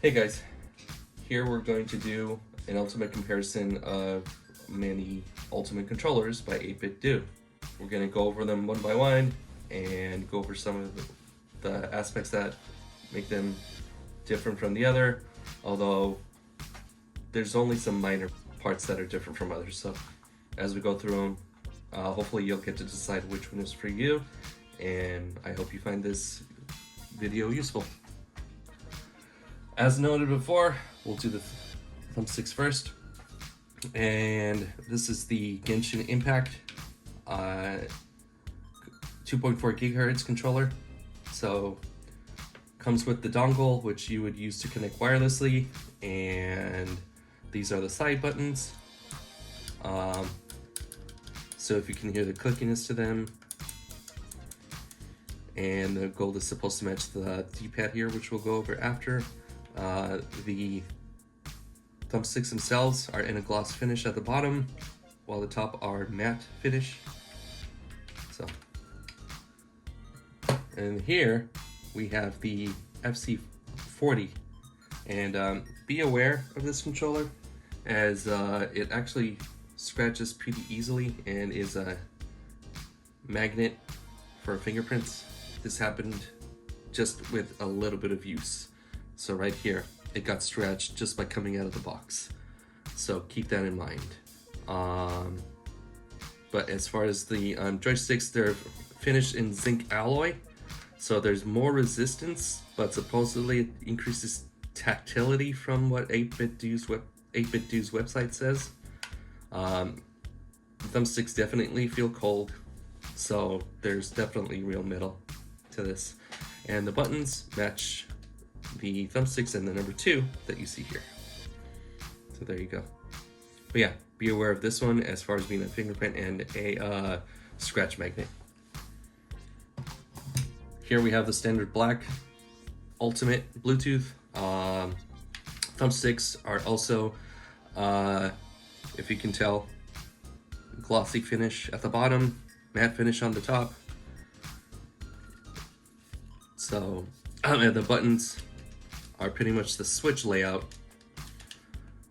Hey guys, here we're going to do an ultimate comparison of many ultimate controllers by 8bitdo. We're going to go over them one by one and go over some of the aspects that make them different from the other, although there's only some minor parts that are different from others. So as we go through them, hopefully you'll get to decide which one is for you, and I hope you find this video useful. As noted before, we'll do the thumbsticks first, and this is the Genshin Impact 2.4 gigahertz controller. So comes with the dongle, which you would use to connect wirelessly, and these are the side buttons. So if you can hear the clickiness to them, and the gold is supposed to match the D-pad here, which we'll go over after. The thumbsticks themselves are in a gloss finish at the bottom, while the top are matte finish. So, and here we have the FC40, and be aware of this controller, as it actually scratches pretty easily and is a magnet for fingerprints. This happened just with a little bit of use. So right here, it got scratched just by coming out of the box. So keep that in mind. But as far as the joysticks, they're finished in zinc alloy. So there's more resistance, but supposedly it increases tactility from what 8bitdo's website says. Thumbsticks definitely feel cold, so there's definitely real metal to this. And the buttons match the thumbsticks and the number 2 that you see here. So there you go. But yeah, be aware of this one as far as being a fingerprint and a scratch magnet. Here we have the standard black ultimate Bluetooth. Thumbsticks are also, if you can tell, glossy finish at the bottom, matte finish on the top. So, and the buttons are pretty much the Switch layout,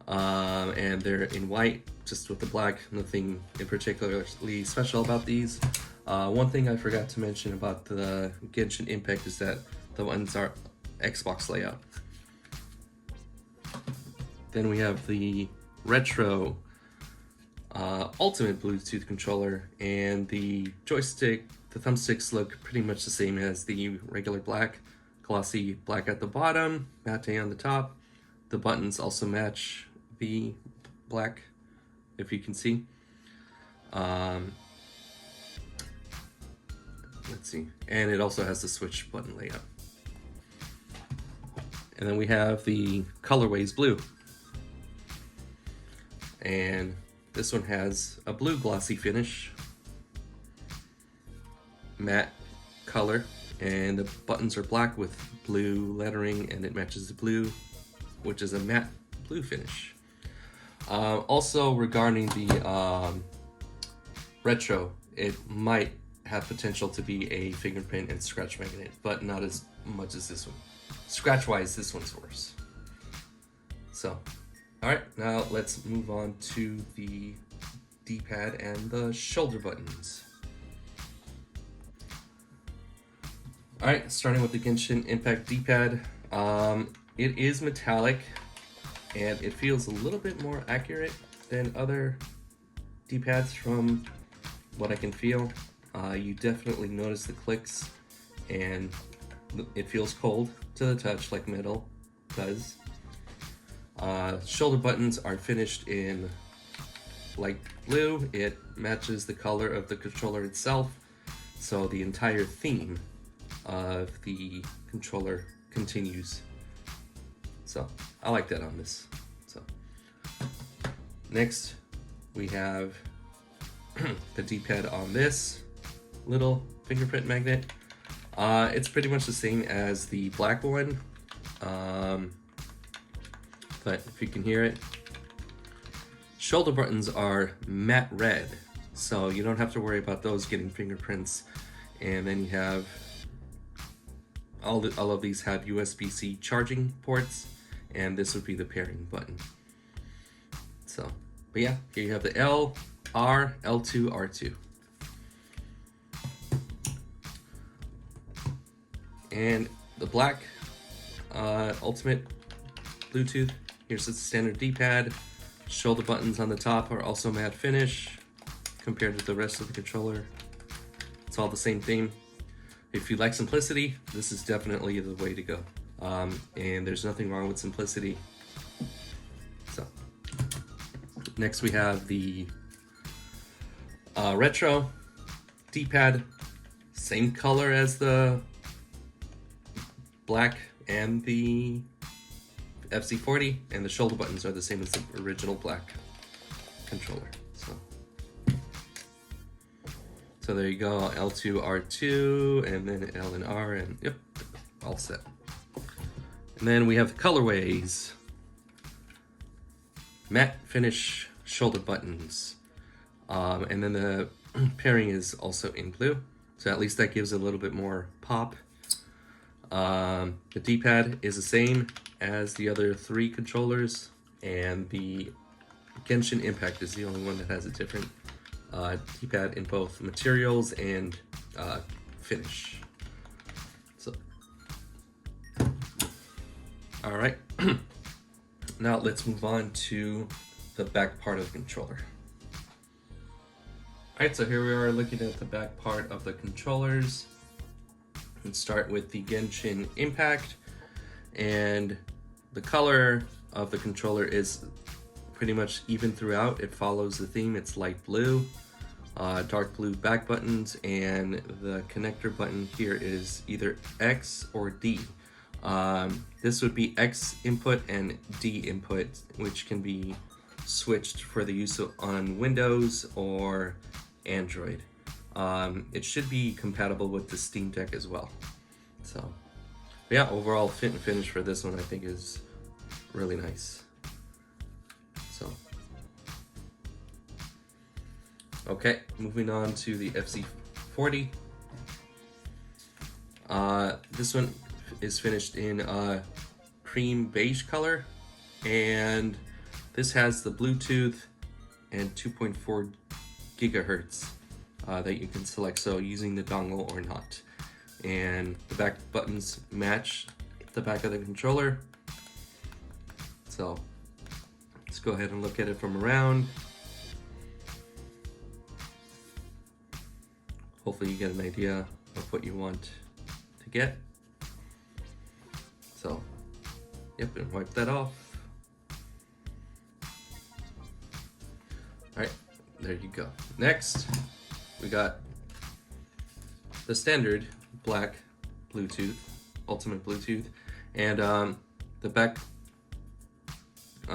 and they're in white, just with the black. Nothing in particularly special about these. One thing I forgot to mention about the Genshin Impact is that the buttons are Xbox layout. Then we have the retro ultimate Bluetooth controller, and the joystick, the thumbsticks look pretty much the same as the regular black. Glossy black at the bottom, matte on the top. The buttons also match the black, if you can see. Let's see. And it also has the switch button layout. And then we have the colorways blue. And this one has a blue glossy finish, matte color, and the buttons are black with blue lettering, and it matches the blue, which is a matte blue finish. Also regarding the retro, it might have potential to be a fingerprint and scratch magnet, but not as much as this one. Scratch wise, this one's worse. So, alright, now let's move on to the D-pad and the shoulder buttons. Alright, starting with the Genshin Impact D-pad. It is metallic, and it feels a little bit more accurate than other D-pads from what I can feel. You definitely notice the clicks, and it feels cold to the touch like metal does. Shoulder buttons are finished in light blue. It matches the color of the controller itself, so the entire theme of the controller continues. So I like that on this. So next we have the D-pad on this little fingerprint magnet. It's pretty much the same as the black one, but if you can hear it, shoulder buttons are matte red, so you don't have to worry about those getting fingerprints. And then you have all of these have USB-C charging ports, and this would be the pairing button. So, but yeah, here you have the L, R, L2, R2. And the black Ultimate Bluetooth, here's the standard D-pad. Shoulder buttons on the top are also matte finish compared to the rest of the controller. It's all the same theme. If you like simplicity, this is definitely the way to go. And there's nothing wrong with simplicity. So, next we have the retro D-pad, same color as the black and the FC40, and the shoulder buttons are the same as the original black controller. So there you go, L2, R2, and then L and R, and yep, all set. And then we have the colorways. Matte finish shoulder buttons. And then the pairing is also in blue, so at least that gives a little bit more pop. The D-pad is the same as the other three controllers, and the Genshin Impact is the only one that has a different D-pad in both materials and finish. So, all right. Now let's move on to the back part of the controller. All right, so here we are looking at the back part of the controllers. Let's start with the Genshin Impact, and the color of the controller is pretty much even throughout. It follows the theme. It's light blue, dark blue back buttons, and the connector button here is either X or D. This would be X input and D input, which can be switched for the use on Windows or Android. It should be compatible with the Steam Deck as well. So, but yeah, overall fit and finish for this one I think is really nice. So, okay, moving on to the FC40. This one is finished in cream beige color, and this has the Bluetooth and 2.4 gigahertz that you can select, so using the dongle or not. And the back buttons match the back of the controller. So let's go ahead and look at it from around. Hopefully you get an idea of what you want to get. So, yep, and wipe that off. All right, there you go. Next, we got the standard black Bluetooth, Ultimate Bluetooth, and the back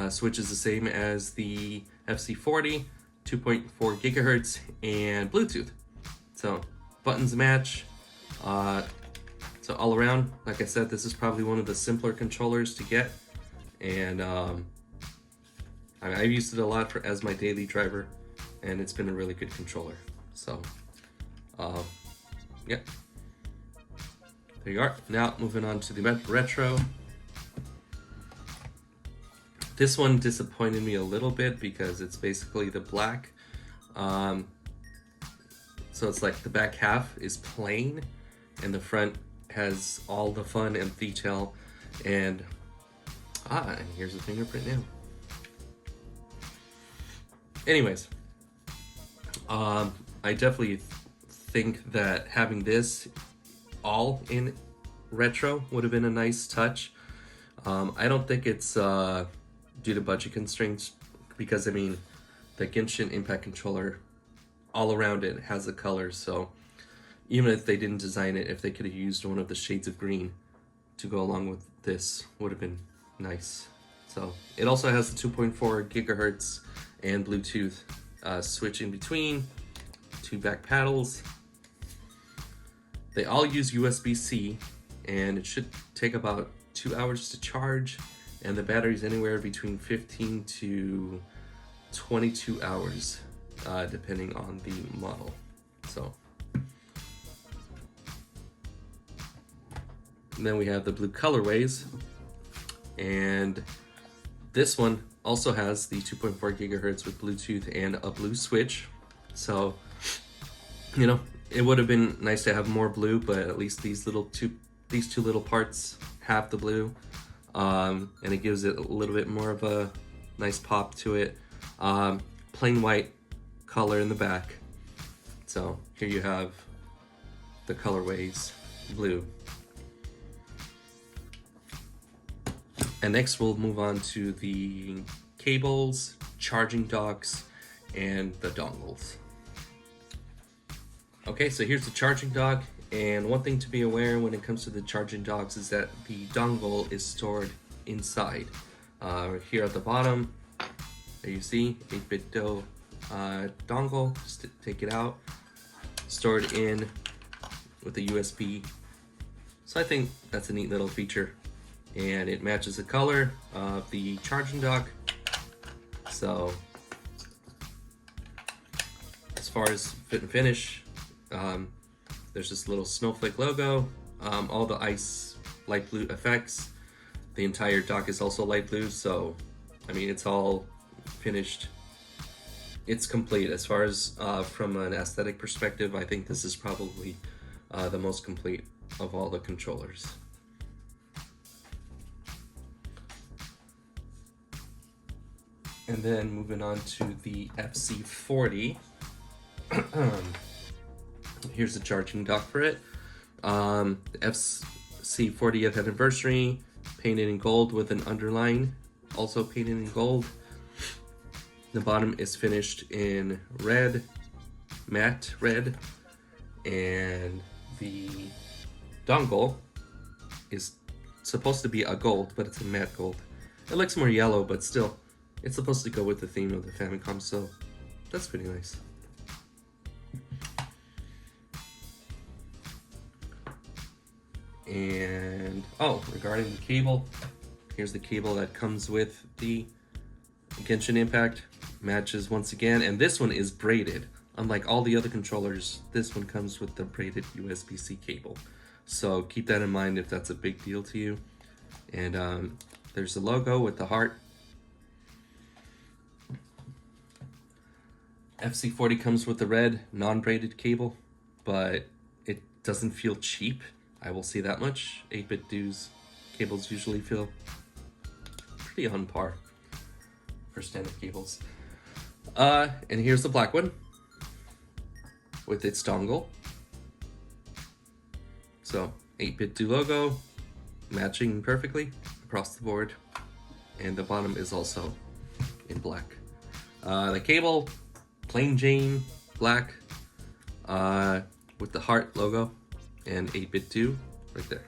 switch is the same as the FC40, 2.4 gigahertz, and Bluetooth. So buttons match. So all around, like I said, this is probably one of the simpler controllers to get, and I've used it a lot as my daily driver, and it's been a really good controller. So, yeah, there you are. Now moving on to the retro. This one disappointed me a little bit because it's basically the black. So it's like the back half is plain, and the front has all the fun and detail, and here's the fingerprint now. Anyways, I definitely think that having this all in retro would have been a nice touch. I don't think it's due to budget constraints, because I mean, the Genshin Impact controller, all around it has the colors, so even if they didn't design it, if they could have used one of the shades of green to go along with this, would have been nice. So it also has the 2.4 gigahertz and Bluetooth switch in between, two back paddles. They all use USB-C, and it should take about 2 hours to charge, and the battery's anywhere between 15 to 22 hours, depending on the model. So, and then we have the blue colorways. And this one also has the 2.4 gigahertz with Bluetooth and a blue switch. So, you know, it would have been nice to have more blue, but at least these two little parts have the blue, and it gives it a little bit more of a nice pop to it. Plain white color in the back. So here you have the colorways blue. And next we'll move on to the cables, charging docks, and the dongles. Okay, so here's the charging dock, and one thing to be aware when it comes to the charging docks is that the dongle is stored inside. Here at the bottom, there you see 8bitdo dongle, just take it out, stored in with a USB. So I think that's a neat little feature, and it matches the color of the charging dock. So as far as fit and finish, there's this little snowflake logo, all the ice light blue effects. The entire dock is also light blue, so I mean it's all finished. It's complete as far as from an aesthetic perspective. I think this is probably the most complete of all the controllers. And then moving on to the FC40. Here's the charging dock for it. The FC 40th anniversary, painted in gold with an underline, also painted in gold. The bottom is finished in red, matte red, and the dongle is supposed to be a gold, but it's a matte gold. It looks more yellow, but still, it's supposed to go with the theme of the Famicom, so that's pretty nice. And regarding the cable, here's the cable that comes with the Genshin Impact. Matches once again, and this one is braided. Unlike all the other controllers, this one comes with the braided USB-C cable. So keep that in mind if that's a big deal to you. And there's the logo with the heart. FC40 comes with the red non-braided cable, but it doesn't feel cheap. I will say that much. 8bitdo's cables usually feel pretty on par for standard cables. And here's the black one with its dongle. So 8bitdo logo matching perfectly across the board, and the bottom is also in black. The cable, plain Jane black, with the heart logo and 8bitdo right there.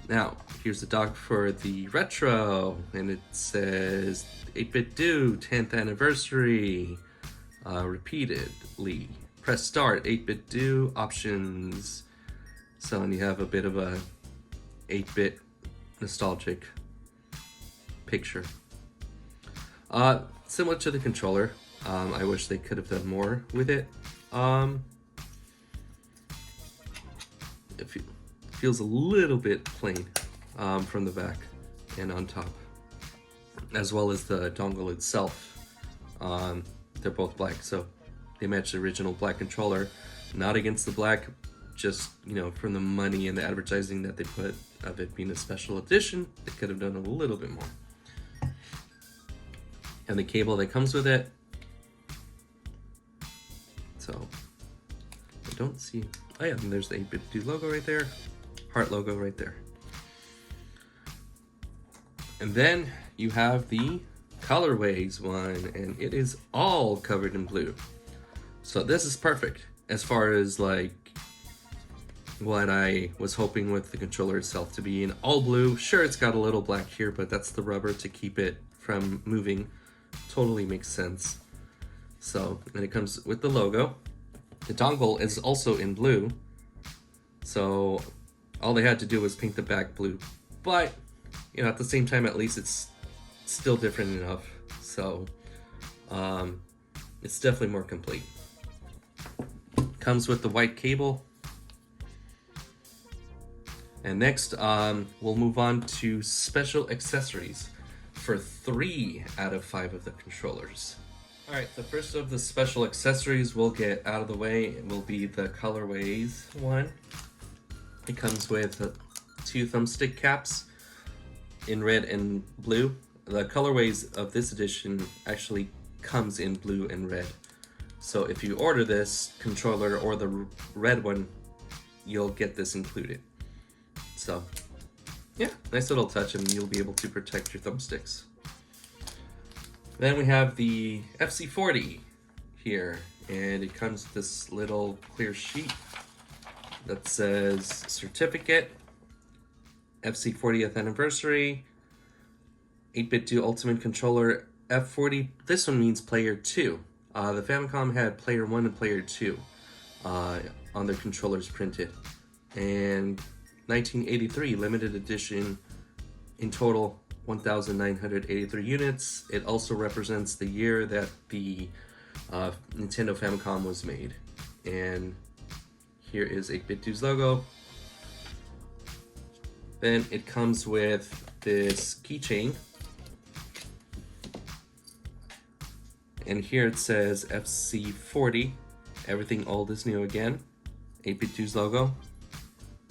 Now, here's the dock for the retro, and it says 8bitdo 10th anniversary, repeatedly. Press start, 8bitdo options. So, and you have a bit of a 8-bit nostalgic picture. Similar to the controller. I wish they could have done more with it. It feels a little bit plain from the back and on top, as well as the dongle itself. They're both black, so they match the original black controller. Not against the black, just, you know, from the money and the advertising that they put of it being a special edition, they could have done a little bit more. And the cable that comes with it. So I don't see. Oh yeah, and there's the 8bitdo logo right there, heart logo right there. And then you have the colorways one, and it is all covered in blue. So this is perfect as far as like what I was hoping with the controller itself to be in all blue. Sure, it's got a little black here, but that's the rubber to keep it from moving. Totally makes sense. So then it comes with the logo. The dongle is also in blue, so all they had to do was paint the back blue. But, you know, at the same time, at least it's still different enough. So it's definitely more complete. Comes with the white cable. And next, we'll move on to special accessories for 3 out of 5 of the controllers. Alright, the first of the special accessories we'll get out of the way will be the colorways one. It comes with 2 thumbstick caps in red and blue. The colorways of this edition actually comes in blue and red. So if you order this controller or the red one, you'll get this included. So yeah, nice little touch, and you'll be able to protect your thumbsticks. Then we have the FC40 here, and it comes with this little clear sheet that says certificate, FC 40th anniversary, 8bitdo Ultimate Controller F40. This one means player 2. The Famicom had player 1 and player 2 on their controllers printed. And 1983 limited edition, in total 1,983 units. It also represents the year that the Nintendo Famicom was made. And here is 8bitdo's logo. Then it comes with this keychain. And here it says FC40, everything old is new again, 8bitdo's logo.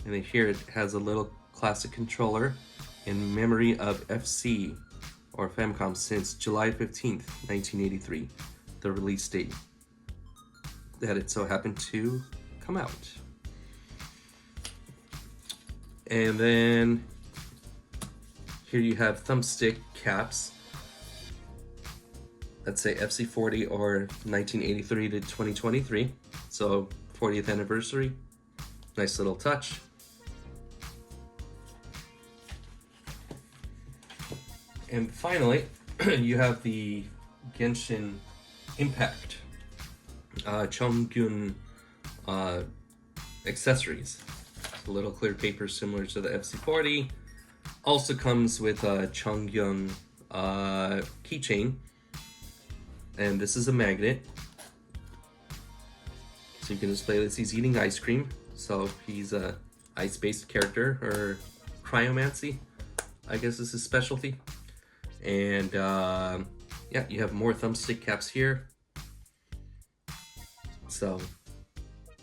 And then here it has a little classic controller in memory of FC, or Famicom, since July 15th, 1983, the release date that it so happened to come out. And then here you have thumbstick caps that say FC40 or 1983 to 2023, so 40th anniversary. Nice little touch. And finally, you have the Genshin Impact Chongyun accessories. A little clear paper similar to the FC40. Also comes with a Chongyun keychain. And this is a magnet. So you can display this. He's eating ice cream. So he's a ice-based character, or cryomancy, I guess is his specialty. And yeah, you have more thumbstick caps here. So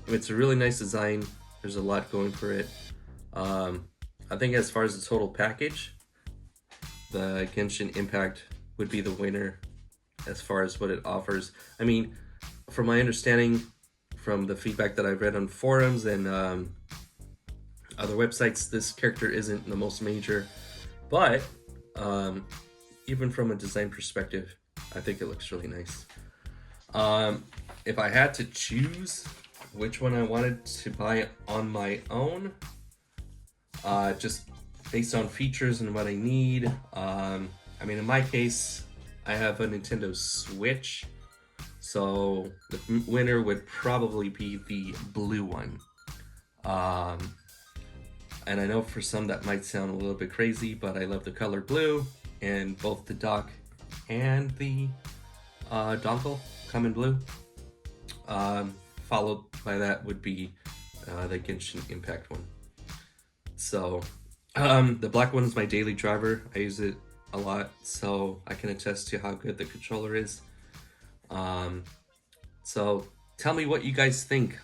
it's a really nice design. There's a lot going for it. I think as far as the total package, the Genshin Impact would be the winner as far as what it offers. I mean, from my understanding, from the feedback that I've read on forums and other websites, this character isn't the most major, but even from a design perspective, I think it looks really nice. If I had to choose which one I wanted to buy on my own, just based on features and what I need, I mean, in my case, I have a Nintendo Switch, so the winner would probably be the blue one. And I know for some that might sound a little bit crazy, but I love the color blue, and both the dock and the dongle come in blue. Followed by that would be the Genshin Impact one. So the black one is my daily driver. I use it a lot, so I can attest to how good the controller is. So tell me what you guys think.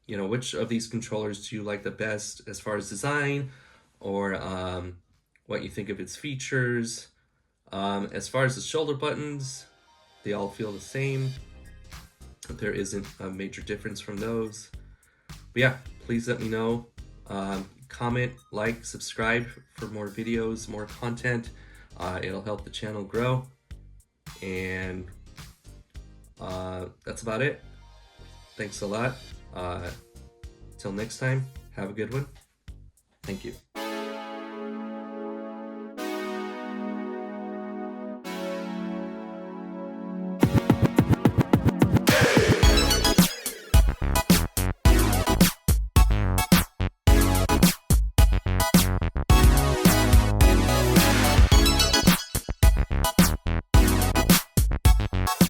You know, which of these controllers do you like the best as far as design, or what you think of its features. As far as the shoulder buttons, they all feel the same. There isn't a major difference from those. But yeah, please let me know. Comment, like, subscribe for more videos, more content. It'll help the channel grow. And that's about it. Thanks a lot. Till next time, have a good one. Thank you.